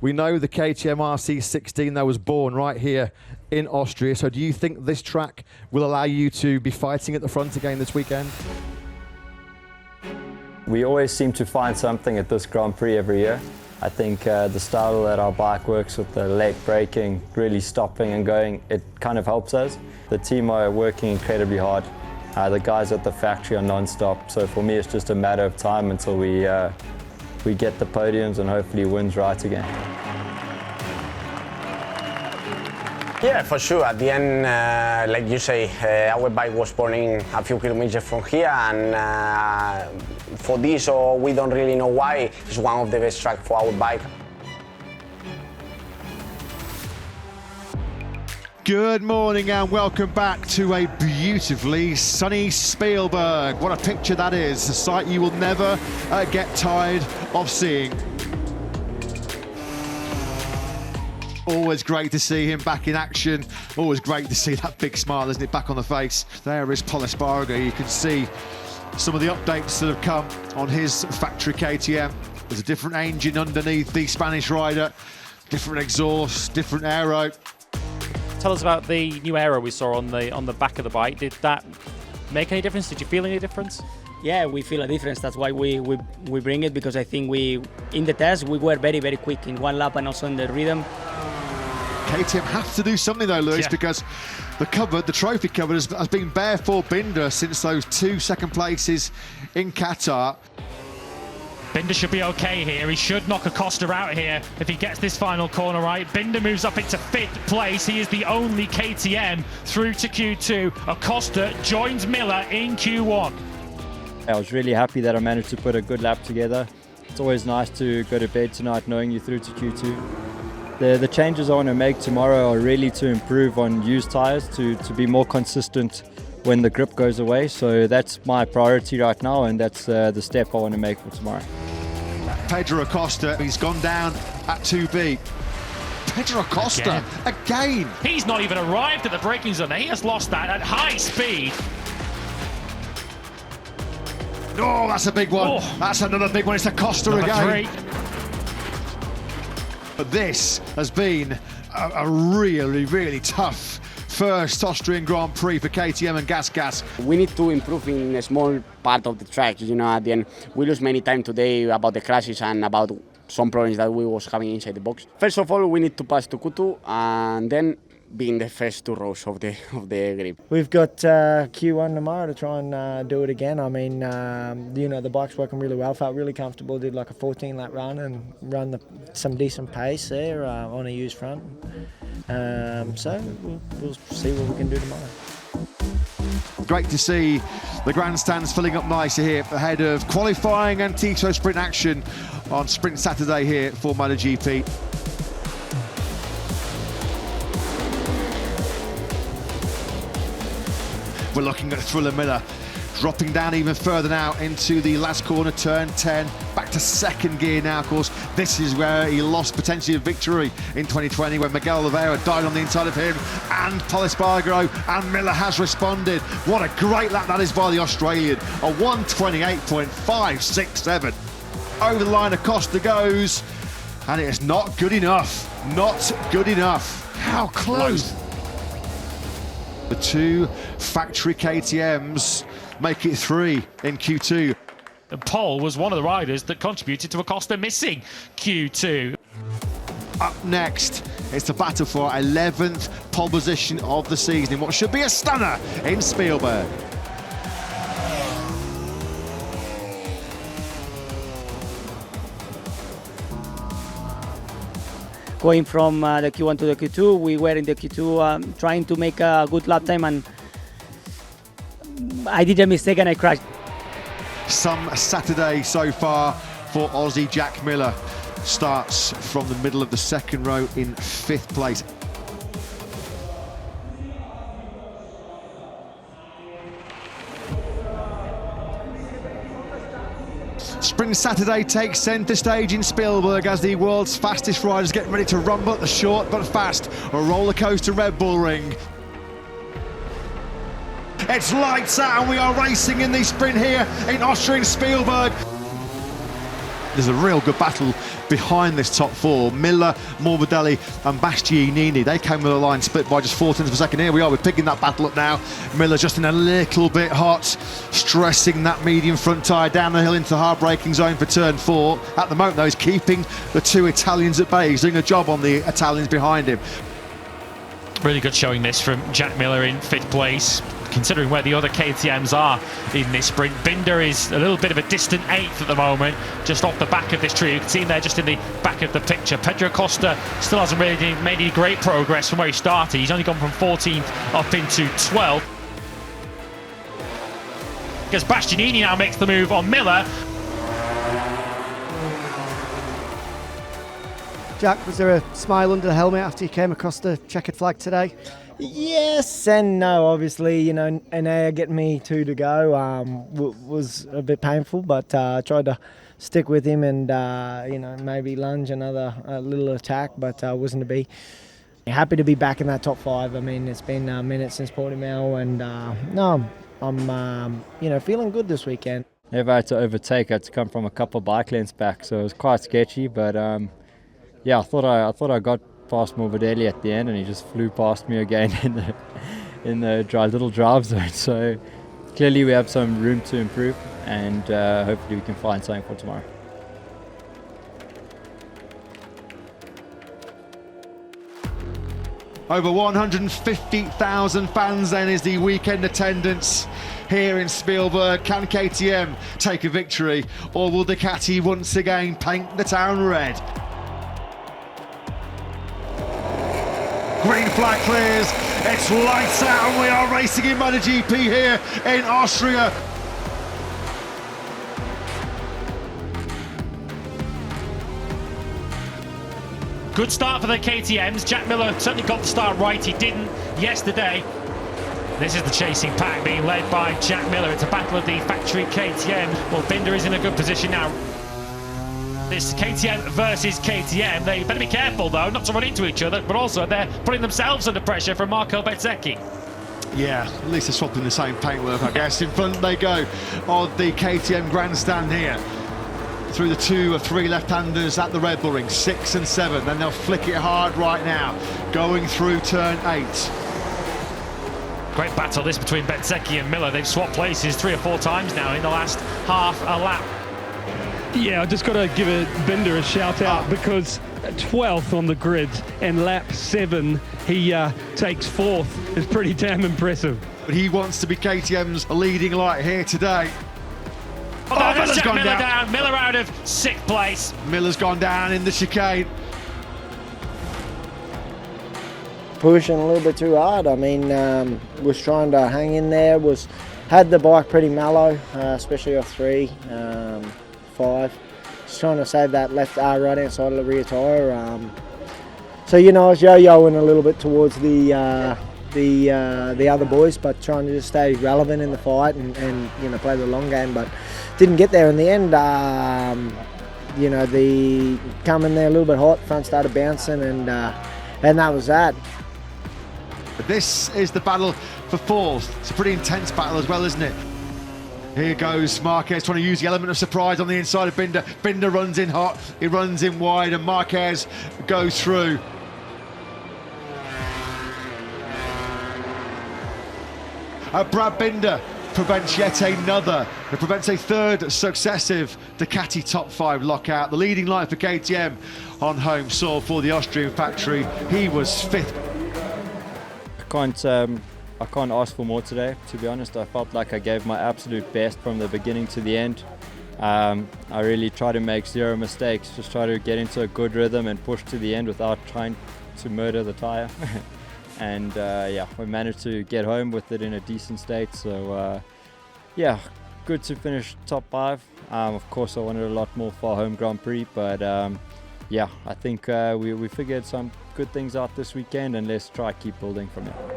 We know the KTM RC16 that was born right here in Austria. So do you think this track will allow you to be fighting at the front again this weekend? We always seem to find something at this Grand Prix every year. I think the style that our bike works with, the late braking, really stopping and going, it kind of helps us. The team are working incredibly hard. The guys at the factory are non-stop, so for me it's just a matter of time until we get the podiums and hopefully wins right again. Yeah, for sure. At the end, like you say, our bike was born in a few kilometers from here, and for this, or we don't really know why, it's one of the best tracks for our bike. Good morning and welcome back to a beautifully sunny Spielberg. What a picture that is, a sight you will never get tired of seeing. Always great to see him back in action. Always great to see that big smile, isn't it, back on the face. There is Pol Espargaro. You can see some of the updates that have come on his factory KTM. There's a different engine underneath the Spanish rider, different exhaust, different aero. Tell us about the new aero we saw on the back of the bike. Did that make any difference? Did you feel any difference? Yeah, we feel a difference. That's why we bring it, because I think in the test we were very, very quick in one lap and also in the rhythm. KTM have to do something though, Lewis, because the trophy cupboard has been bare for Binder since those 2 second places in Qatar. Binder should be okay here. He should knock Acosta out here if he gets this final corner right. Binder moves up into 5th place. He is the only KTM through to Q2. Acosta joins Miller in Q1. I was really happy that I managed to put a good lap together. It's always nice to go to bed tonight knowing you're through to Q2. The changes I want to make tomorrow are really to improve on used tyres, to be more consistent when the grip goes away. So that's my priority right now, and that's the step I want to make for tomorrow. Pedro Acosta, he's gone down at 2B. Pedro Acosta, again. He's not even arrived at the braking zone. He has lost that at high speed. Oh, that's a big one. Oh. That's another big one. It's Acosta again. 3. But this has been a really, really tough first Austrian Grand Prix for KTM and Gas. We need to improve in a small part of the track. You know, at the end, we lose many time today about the crashes and about some problems that we was having inside the box. First of all, we need to pass to Q2 and then be in the first 2 rows of the grip. We've got Q1 tomorrow to try and do it again. I mean, you know, the bike's working really well. Felt really comfortable. Did like a 14-lap run and run some decent pace there on a used front. So we'll see what we can do tomorrow. Great to see the grandstands filling up nicely here ahead of qualifying and Tito sprint action on Sprint Saturday here for MotoGP. We're looking at Thriller Miller dropping down even further now into the last corner, turn 10, back to second gear now. Of course, this is where he lost potentially a victory in 2020 when Miguel Oliveira died on the inside of him and Pol Espargaro, and Miller has responded. What a great lap that is by the Australian, a 1:28.567. Over the line, Acosta goes, and it is not good enough. Not good enough. How close? The 2 factory KTMs make it 3 in Q2. Pol was one of the riders that contributed to Acosta missing Q2. Up next, it's the battle for 11th pole position of the season in what should be a stunner in Spielberg. Going from the Q1 to the Q2, we were in the Q2 trying to make a good lap time, and I did a mistake and I crashed. Some Saturday so far for Aussie Jack Miller. Starts from the middle of the second row in 5th place. Sprint Saturday takes centre stage in Spielberg as the world's fastest riders get ready to rumble at the short but fast roller coaster Red Bull ring. It's lights out and we are racing in the sprint here in Austrian Spielberg. There's a real good battle behind this top four. Miller, Morbidelli and Bastianini, they came with a line split by just 4 tenths of a second. Here we are, we're picking that battle up now. Miller just in a little bit hot, stressing that medium front tyre down the hill into the hard braking zone for turn 4. At the moment though, he's keeping the 2 Italians at bay. He's doing a job on the Italians behind him. Really good showing this from Jack Miller in 5th place, considering where the other KTMs are in this sprint. Binder is a little bit of a distant 8th at the moment, just off the back of this tree. You can see him there just in the back of the picture. Pedro Costa still hasn't really made any great progress from where he started. He's only gone from 14th up into 12th. Because Bastianini now makes the move on Miller. Jack, was there a smile under the helmet after you came across the checkered flag today? Yes and no. Obviously, you know, Enea getting me 2 to go was a bit painful, but I tried to stick with him and, you know, maybe lunge another little attack, but wasn't to be. Happy to be back in that top 5. I mean, it's been a minute since Portimao, and no, I'm, you know, feeling good this weekend. Never had to overtake. I had to come from a couple of bike lengths back, so it was quite sketchy, but yeah, I thought I got past Morbidelli at the end, and he just flew past me again in the little drive zone. So clearly we have some room to improve, and hopefully we can find something for tomorrow. Over 150,000 fans then is the weekend attendance here in Spielberg. Can KTM take a victory, or will Ducati once again paint the town red? Green flag clears, it's lights out, and we are racing in MotoGP here in Austria. Good start for the KTMs. Jack Miller certainly got the start right. He didn't yesterday. This is the chasing pack being led by Jack Miller. It's a battle of the factory KTM. Well, Binder is in a good position now. This KTM versus KTM. They better be careful though, not to run into each other, but also they're putting themselves under pressure from Marco Bezzecchi. Yeah, at least they're swapping the same paintwork, I guess. In front they go on the KTM grandstand here. Through the 2 or 3 left-handers at the Red Bull Ring, 6 and 7. Then they'll flick it hard right now, going through turn 8. Great battle this between Bezzecchi and Miller. They've swapped places 3 or 4 times now in the last half a lap. Yeah, I just got to give Binder a shout out because 12th on the grid and lap 7 he takes 4th. It's pretty damn impressive. But he wants to be KTM's leading light here today. Oh, Miller's gone down. Miller out of 6th place. Miller's gone down in the chicane. Pushing a little bit too hard. I mean, was trying to hang in there. Had the bike pretty mellow, especially off 3, 5. Just trying to save that left right hand side of the rear tyre. So you know, I was yo-yoing a little bit towards the other boys, but trying to just stay relevant in the fight and you know, play the long game, but didn't get there in the end. You know, the coming there a little bit hot, front started bouncing, and that was that. This is the battle for 4th. It's a pretty intense battle as well, isn't it? Here goes Marquez trying to use the element of surprise on the inside of Binder. Binder runs in hot, he runs in wide, and Marquez goes through. Brad Binder prevents yet another. It prevents a 3rd successive Ducati top 5 lockout. The leading light for KTM on home soil for the Austrian factory. He was 5th. I can't ask for more today, to be honest. I felt like I gave my absolute best from the beginning to the end. I really try to make 0 mistakes, just try to get into a good rhythm and push to the end without trying to murder the tyre. And yeah, we managed to get home with it in a decent state. So yeah, good to finish top 5. Of course, I wanted a lot more for our home Grand Prix, but yeah, I think we figured some good things out this weekend, and let's try keep building from there.